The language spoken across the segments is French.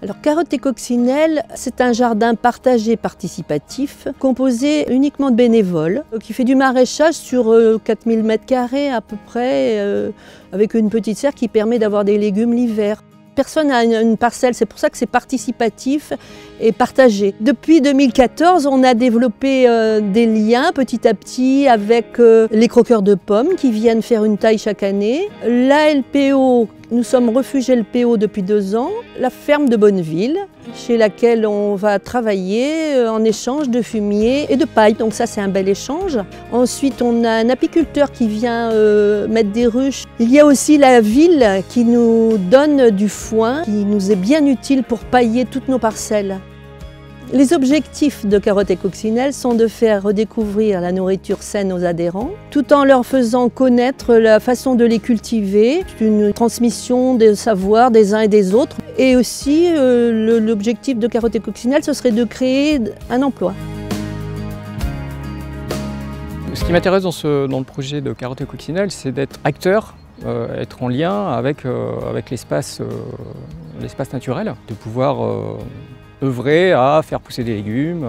Alors, Carottes et Coccinelles, c'est un jardin partagé participatif, composé uniquement de bénévoles, qui fait du maraîchage sur 4000 m² à peu près, avec une petite serre qui permet d'avoir des légumes l'hiver. Personne n'a une parcelle, c'est pour ça que c'est participatif et partagé. Depuis 2014, on a développé des liens petit à petit avec les croqueurs de pommes qui viennent faire une taille chaque année. La LPO, nous sommes refuge LPO depuis 2 ans. La ferme de Bonneville, chez laquelle on va travailler en échange de fumier et de paille. Donc ça, c'est un bel échange. Ensuite, on a un apiculteur qui vient mettre des ruches. Il y a aussi la ville qui nous donne du foin, qui nous est bien utile pour pailler toutes nos parcelles. Les objectifs de Carottes et Coccinelles sont de faire redécouvrir la nourriture saine aux adhérents, tout en leur faisant connaître la façon de les cultiver, une transmission des savoirs des uns et des autres. Et aussi, l'objectif de Carottes et Coccinelles, ce serait de créer un emploi. Ce qui m'intéresse dans le projet de Carottes et Coccinelles, c'est d'être acteur, être en lien avec l'espace naturel, de pouvoir œuvrer à faire pousser des légumes,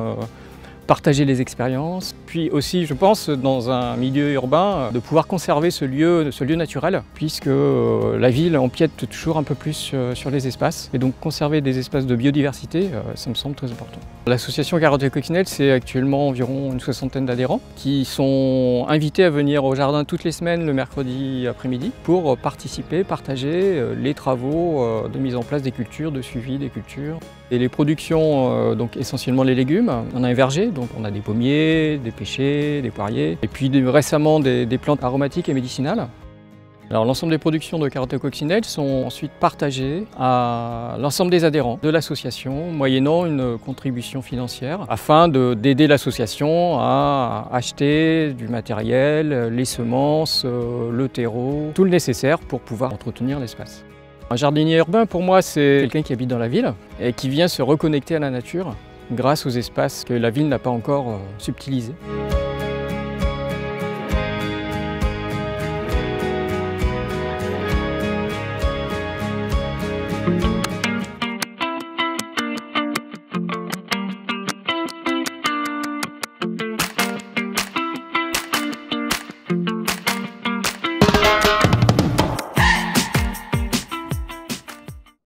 partager les expériences. Puis aussi, je pense, dans un milieu urbain, de pouvoir conserver ce lieu naturel, puisque la ville empiète toujours un peu plus sur les espaces. Et donc conserver des espaces de biodiversité, ça me semble très important. L'association Carottes et Coccinelles, c'est actuellement environ une 60aine d'adhérents qui sont invités à venir au jardin toutes les semaines le mercredi après-midi pour participer, partager les travaux de mise en place des cultures, de suivi des cultures. Et les productions, donc essentiellement les légumes. On a un verger, donc on a des pommiers, des pêchers, des poiriers, et puis récemment des plantes aromatiques et médicinales. Alors l'ensemble des productions de Carottes et Coccinelles sont ensuite partagées à l'ensemble des adhérents de l'association, moyennant une contribution financière, afin d'aider l'association à acheter du matériel, les semences, le terreau, tout le nécessaire pour pouvoir entretenir l'espace. Un jardinier urbain, pour moi, c'est quelqu'un qui habite dans la ville et qui vient se reconnecter à la nature grâce aux espaces que la ville n'a pas encore subtilisés.